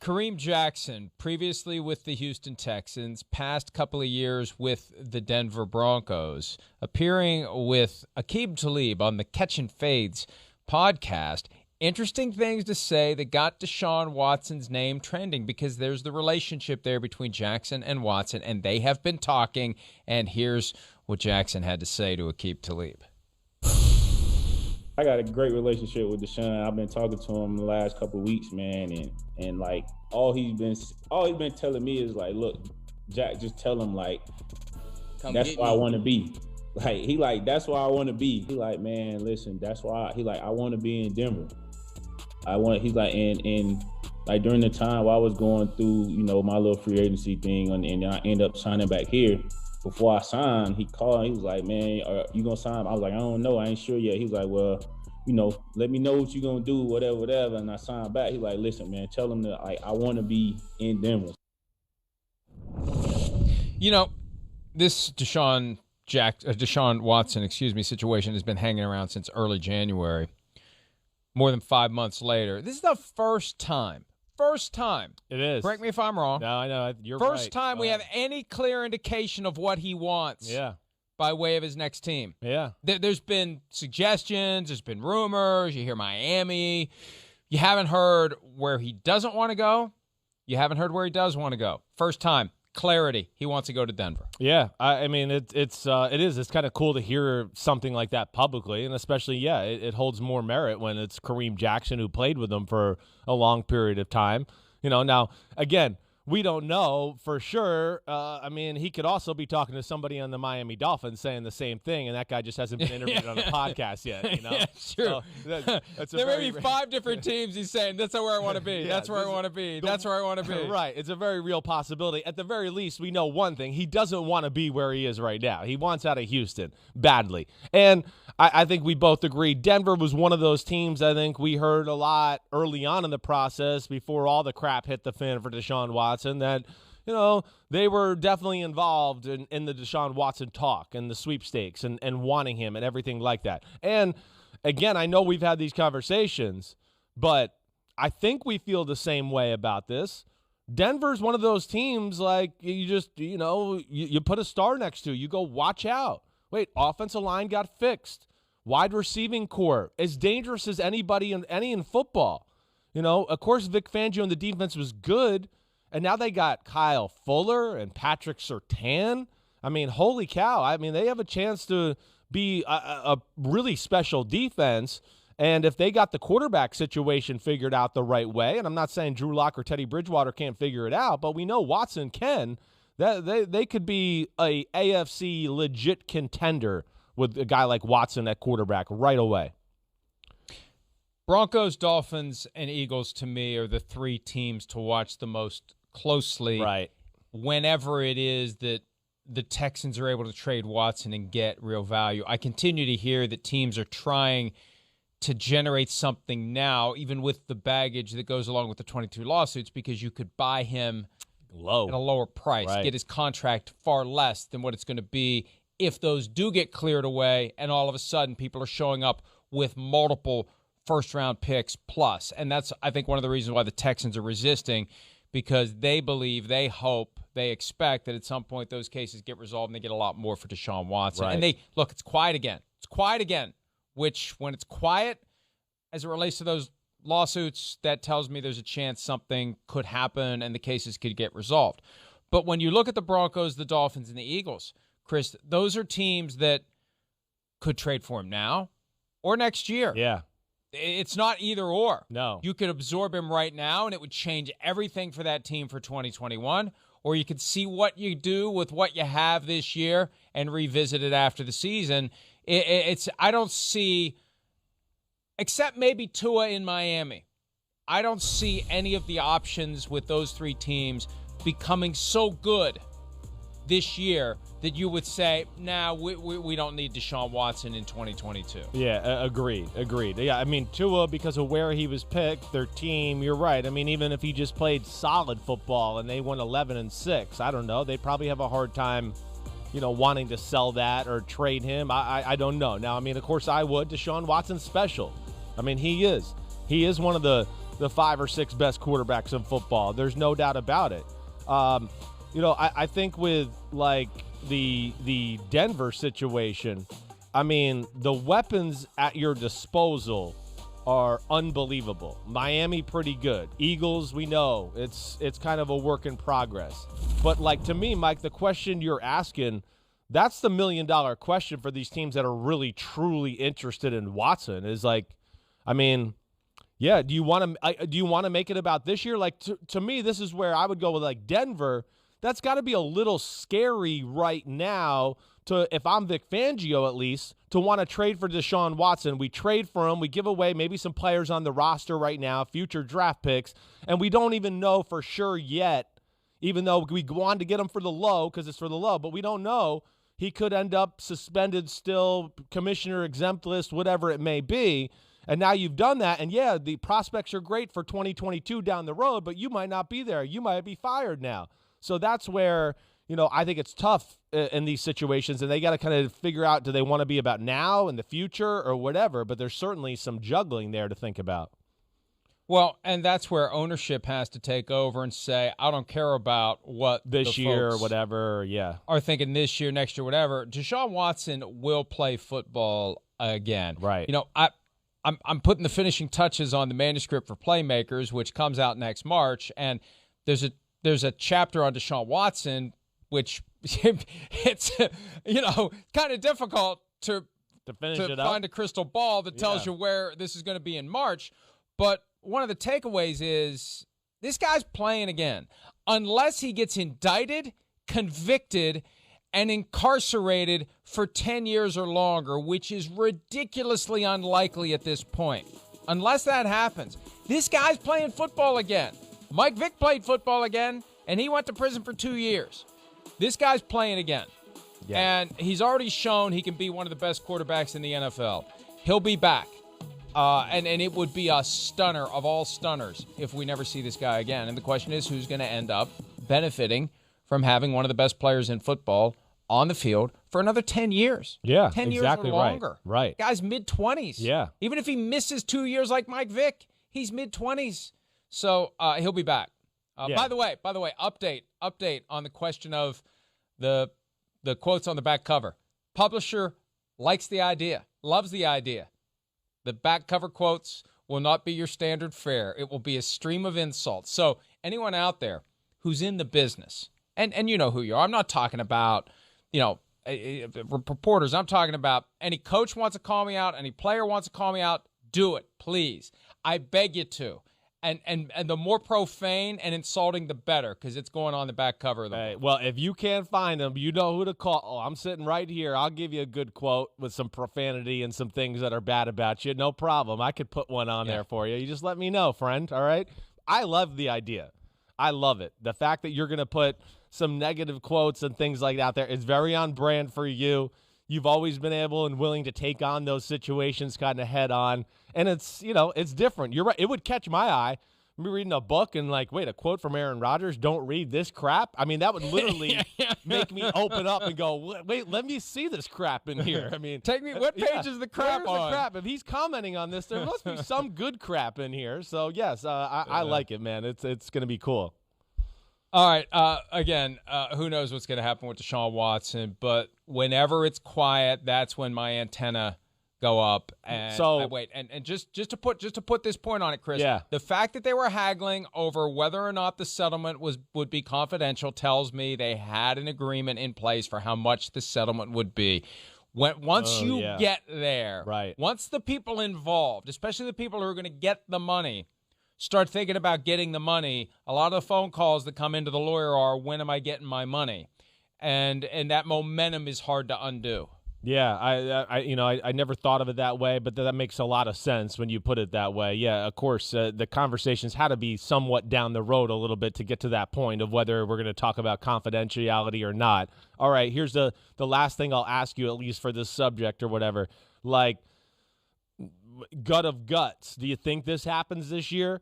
Kareem Jackson, previously with the Houston Texans, past couple of years with the Denver Broncos, appearing with Aqib Talib on the Catch and Fades podcast. Interesting things to say that got Deshaun Watson's name trending because there's the relationship there between Jackson and Watson, and they have been talking, and here's what Jackson had to say to Aqib Talib. I got a great relationship with Deshaun. I've been talking to him the last couple of weeks, man, and like all he's been telling me is like, look, Jack, just tell him like that's where I want to be. Like that's where I want to be. He like, man, listen, that's why I want to be in Denver. He's like, and like during the time while I was going through, my little free agency thing, and I end up signing back here. Before I signed, he called. He was like, "Man, are you gonna sign?" I was like, "I don't know. I ain't sure yet." He was like, "Well, let me know what you gonna do, whatever." And I signed back. He's like, "Listen, man, tell him that I want to be in Denver." This Deshaun Watson, situation has been hanging around since early January. More than 5 months later, this is the first time. It is. Correct me if I'm wrong. No, I know. You're right. First time we have any clear indication of what he wants by way of his next team. Yeah. There's been suggestions. There's been rumors. You hear Miami. You haven't heard where he doesn't want to go. You haven't heard where he does want to go. First time. Clarity. He wants to go to Denver. Yeah. I mean, it is. It's kind of cool to hear something like that publicly, and especially, it holds more merit when it's Kareem Jackson who played with him for a long period of time. Now, again, we don't know for sure. I mean, he could also be talking to somebody on the Miami Dolphins saying the same thing, and that guy just hasn't been interviewed on a podcast yet. Yeah, true. So there may be 5 different teams he's saying, that's where I want to be. That's where I want to be. That's where I want to be. Right. It's a very real possibility. At the very least, we know one thing. He doesn't want to be where he is right now. He wants out of Houston badly. And I think we both agree Denver was one of those teams I think we heard a lot early on in the process before all the crap hit the fan for Deshaun Watson. That, they were definitely involved in the Deshaun Watson talk and the sweepstakes and wanting him and everything like that. And, again, I know we've had these conversations, but I think we feel the same way about this. Denver's one of those teams like you just, you put a star next to. You go, watch out. Wait, offensive line got fixed. Wide receiving core, as dangerous as any in football. Of course, Vic Fangio and the defense was good. And now they got Kyle Fuller and Patrick Surtain. I mean, holy cow. I mean, they have a chance to be a really special defense. And if they got the quarterback situation figured out the right way, and I'm not saying Drew Lock or Teddy Bridgewater can't figure it out, but we know Watson can, that they could be a AFC legit contender with a guy like Watson at quarterback right away. Broncos, Dolphins, and Eagles, to me, are the 3 teams to watch the most closely whenever it is that the Texans are able to trade Watson and get real value. I continue to hear that teams are trying to generate something now, even with the baggage that goes along with the 22 lawsuits, because you could buy him at a lower price, get his contract far less than what it's going to be if those do get cleared away, and all of a sudden people are showing up with multiple first-round picks plus. And that's, I think, one of the reasons why the Texans are resisting, because they believe, they hope, they expect that at some point those cases get resolved and they get a lot more for Deshaun Watson. Right. And it's quiet again. It's quiet again, which when it's quiet as it relates to those lawsuits, that tells me there's a chance something could happen and the cases could get resolved. But when you look at the Broncos, the Dolphins, and the Eagles, Chris, those are teams that could trade for him now or next year. Yeah. It's not either or. No. You could absorb him right now, and it would change everything for that team for 2021, or you could see what you do with what you have this year and revisit it after the season. I don't see, except maybe Tua in Miami, I don't see any of the options with those 3 teams becoming so good this year that you would say, nah, we don't need Deshaun Watson in 2022. Yeah, agreed. Yeah, I mean, Tua, because of where he was picked, their team, you're right. I mean, even if he just played solid football and they won 11-6, I don't know, they'd probably have a hard time, wanting to sell that or trade him. I don't know. Now, I mean, of course I would. Deshaun Watson's special. I mean, he is. He is one of the the 5 or 6 best quarterbacks in football. There's no doubt about it. I think with like the Denver situation, I mean, the weapons at your disposal are unbelievable. Miami, pretty good. Eagles, we know it's kind of a work in progress. But like, to me, Mike, the question you're asking, that's the $1 million question for these teams that are really truly interested in Watson. Is like, I mean, yeah, do you want to make it about this year? Like, to me, this is where I would go with like Denver. That's got to be a little scary right now, to, if I'm Vic Fangio at least, to want to trade for Deshaun Watson. We trade for him. We give away maybe some players on the roster right now, future draft picks, and we don't even know for sure yet, even though we wanted to get him for the low because it's for the low, but we don't know. He could end up suspended still, commissioner exempt list, whatever it may be. And now you've done that, and yeah, the prospects are great for 2022 down the road, but you might not be there. You might be fired now. So that's where, I think it's tough in these situations, and they got to kind of figure out, do they want to be about now and the future or whatever, but there's certainly some juggling there to think about. Well, and that's where ownership has to take over and say, I don't care about what this year or whatever, are thinking this year, next year, whatever. Deshaun Watson will play football again. Right. I'm putting the finishing touches on the manuscript for Playmakers, which comes out next March, and there's a chapter on Deshaun Watson, which it's kind of difficult to find a crystal ball that tells you where this is going to be in March. But one of the takeaways is this guy's playing again, unless he gets indicted, convicted, and incarcerated for 10 years or longer, which is ridiculously unlikely at this point. Unless that happens, this guy's playing football again. Mike Vick played football again, and he went to prison for 2 years. This guy's playing again. Yeah. And he's already shown he can be one of the best quarterbacks in the NFL. He'll be back. And it would be a stunner of all stunners if we never see this guy again. And the question is, who's going to end up benefiting from having one of the best players in football on the field for another 10 years? Yeah, 10 exactly, years or longer. Right. Guy's mid-20s. Yeah. Even if he misses 2 years like Mike Vick, he's mid-20s. So he'll be back. By the way, update on the question of the quotes on the back cover. Publisher likes the idea, loves the idea. The back cover quotes will not be your standard fare. It will be a stream of insults. So anyone out there who's in the business, and you know who you are. I'm not talking about, reporters. I'm talking about any coach wants to call me out, any player wants to call me out, do it, please. I beg you to. And the more profane and insulting, the better, because it's going on the back cover of the book. Well, if you can't find them, you know who to call. Oh, I'm sitting right here. I'll give you a good quote with some profanity and some things that are bad about you. No problem. I could put one on there for you. You just let me know, friend, all right? I love the idea. I love it. The fact that you're going to put some negative quotes and things like that there is very on brand for you. You've always been able and willing to take on those situations kind of head on. And it's, it's different. You're right. It would catch my eye. Me reading a book and like, wait, a quote from Aaron Rodgers, don't read this crap. I mean, that would literally make me open up and go, wait, let me see this crap in here. I mean, take me, what page is the crap on? The crap? If he's commenting on this, there must be some good crap in here. So yes, I like it, man. It's going to be cool. All right. Again, who knows what's going to happen with Deshaun Watson, but whenever it's quiet, that's when my antenna go up. And just to put this point on it, Chris. Yeah. The fact that they were haggling over whether or not the settlement would be confidential tells me they had an agreement in place for how much the settlement would be. Once you get there, right. Once the people involved, especially the people who are going to get the money, start thinking about getting the money, a lot of the phone calls that come into the lawyer are, when am I getting my money? And that momentum is hard to undo. Yeah, I never thought of it that way, but that makes a lot of sense when you put it that way. Yeah, of course, the conversations had to be somewhat down the road a little bit to get to that point of whether we're going to talk about confidentiality or not. All right, here's the last thing I'll ask you, at least for this subject or whatever. Like, gut of guts, do you think this happens this year,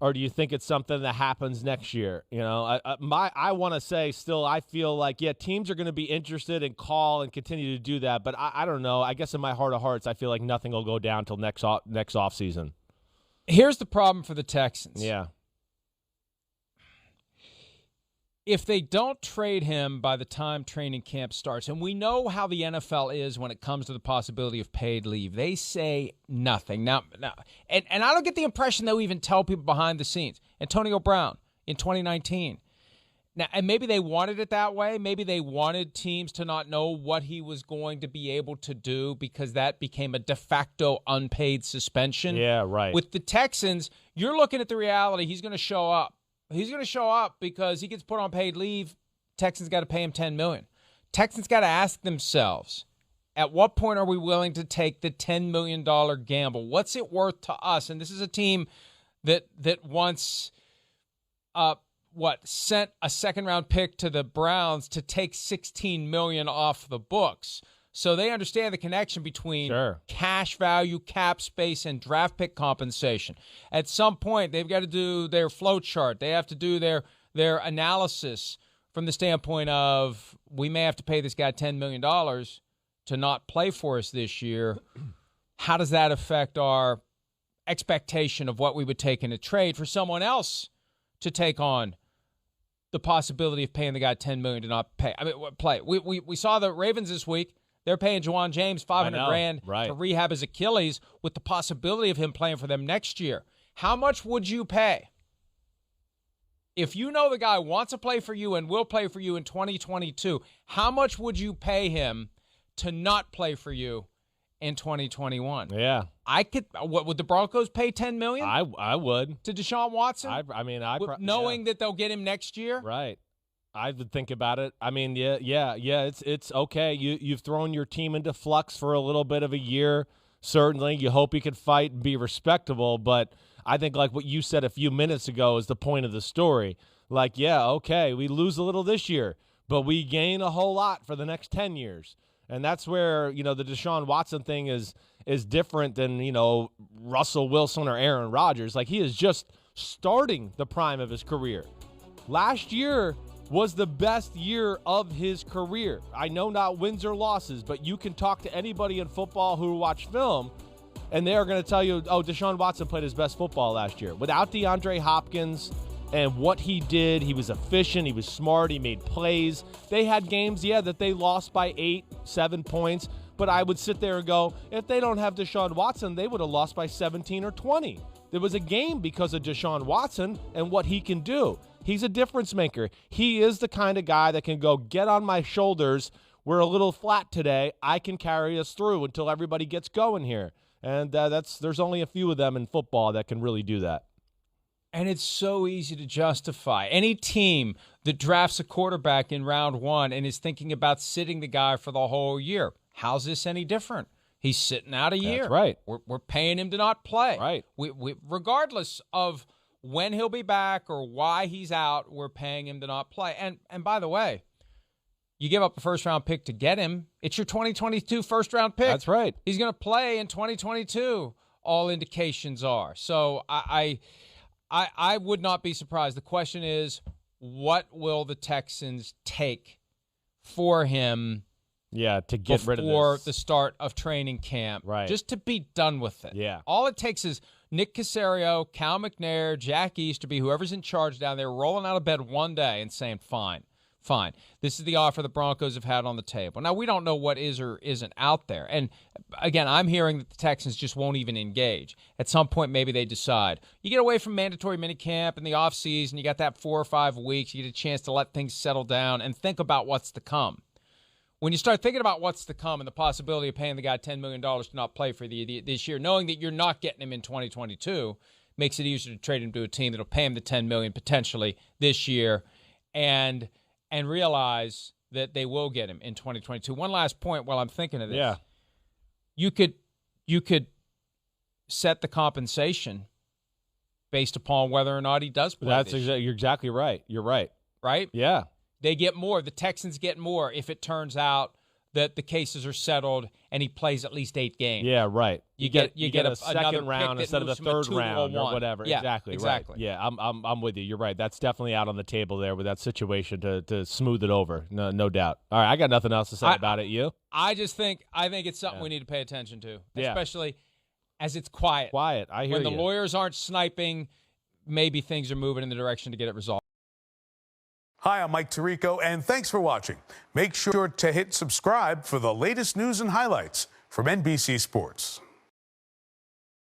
or do you think it's something that happens next year? I want to say still, I feel like, teams are going to be interested and call and continue to do that, but I don't know. I guess in my heart of hearts, I feel like nothing will go down till next off season. Here's the problem for the Texans. Yeah. If they don't trade him by the time training camp starts, and we know how the NFL is when it comes to the possibility of paid leave, they say nothing. Now, and I don't get the impression they'll even tell people behind the scenes. Antonio Brown in 2019. Now, and maybe they wanted it that way. Maybe they wanted teams to not know what he was going to be able to do because that became a de facto unpaid suspension. Yeah, right. With the Texans, you're looking at the reality. He's going to show up. He's going to show up because he gets put on paid leave. Texans got to pay him $10 million. Texans got to ask themselves, at what point are we willing to take the $10 million gamble? What's it worth to us? And this is a team that once sent a second-round pick to the Browns to take $16 million off the books. So they understand the connection between cash value, cap space, and draft pick compensation. At some point, they've got to do their flow chart. They have to do their analysis from the standpoint of, we may have to pay this guy $10 million to not play for us this year. How does that affect our expectation of what we would take in a trade for someone else to take on the possibility of paying the guy $10 million to not play? We saw the Ravens this week. They're paying Juwan James $500,000 to rehab his Achilles with the possibility of him playing for them next year. How much would you pay? If you know the guy wants to play for you and will play for you in 2022, how much would you pay him to not play for you in 2021? Yeah. What would the Broncos pay $10 million? I would. To Deshaun Watson? Knowing that they'll get him next year? Right. I would think about it. I mean, yeah. It's okay. You've thrown your team into flux for a little bit of a year. Certainly, you hope you can fight and be respectable. But I think, like what you said a few minutes ago, is the point of the story. Like, yeah, okay, we lose a little this year, but we gain a whole lot for the next 10 years. And that's where, the Deshaun Watson thing is different than, Russell Wilson or Aaron Rodgers. Like, he is just starting the prime of his career. Last year was the best year of his career. I know not wins or losses, but you can talk to anybody in football who watch film, and they are going to tell you, oh, Deshaun Watson played his best football last year. Without DeAndre Hopkins and what he did, he was efficient, he was smart, he made plays. They had games, that they lost by 8-7 points, but I would sit there and go, if they don't have Deshaun Watson, they would have lost by 17 or 20. There was a game because of Deshaun Watson and what he can do. He's a difference maker. He is the kind of guy that can go, get on my shoulders. We're a little flat today. I can carry us through until everybody gets going here. And there's only a few of them in football that can really do that. And it's so easy to justify. Any team that drafts a quarterback in round one and is thinking about sitting the guy for the whole year, how's this any different? He's sitting out a year. That's right. We're paying him to not play. Right. We regardless of when he'll be back or why he's out, we're paying him to not play. And by the way, you give up a first-round pick to get him, it's your 2022 first-round pick. That's right. He's going to play in 2022, all indications are. So I would not be surprised. The question is, what will the Texans take for him to get rid of this before the start of training camp? Right. Just to be done with it. Yeah. All it takes is Nick Caserio, Cal McNair, Jack Easterby, whoever's in charge down there, rolling out of bed one day and saying, fine. This is the offer the Broncos have had on the table. Now, we don't know what is or isn't out there. And, again, I'm hearing that the Texans just won't even engage. At some point, maybe they decide. You get away from mandatory minicamp in the offseason, you got that 4 or 5 weeks, you get a chance to let things settle down and think about what's to come. When you start thinking about what's to come and the possibility of paying the guy $10 million to not play for this year, knowing that you're not getting him in 2022, makes it easier to trade him to a team that'll pay him the $10 million potentially this year and realize that they will get him in 2022. One last point while I'm thinking of this. Yeah. You could set the compensation based upon whether or not he does play. You're exactly right. You're right. Right? Yeah. They get more. The Texans get more if it turns out that the cases are settled and he plays at least 8 games. Yeah, right. You get a second round instead of a third round or whatever. Yeah, exactly. Right. Yeah, I'm with you. You're right. That's definitely out on the table there with that situation to smooth it over. No doubt. All right, I got nothing else to say about it. You? I think it's something we need to pay attention to, especially as it's quiet. Quiet. I hear when you. the lawyers aren't sniping, maybe things are moving in the direction to get it resolved. Hi, I'm Mike Tirico, and thanks for watching. Make sure to hit subscribe for the latest news and highlights from NBC Sports.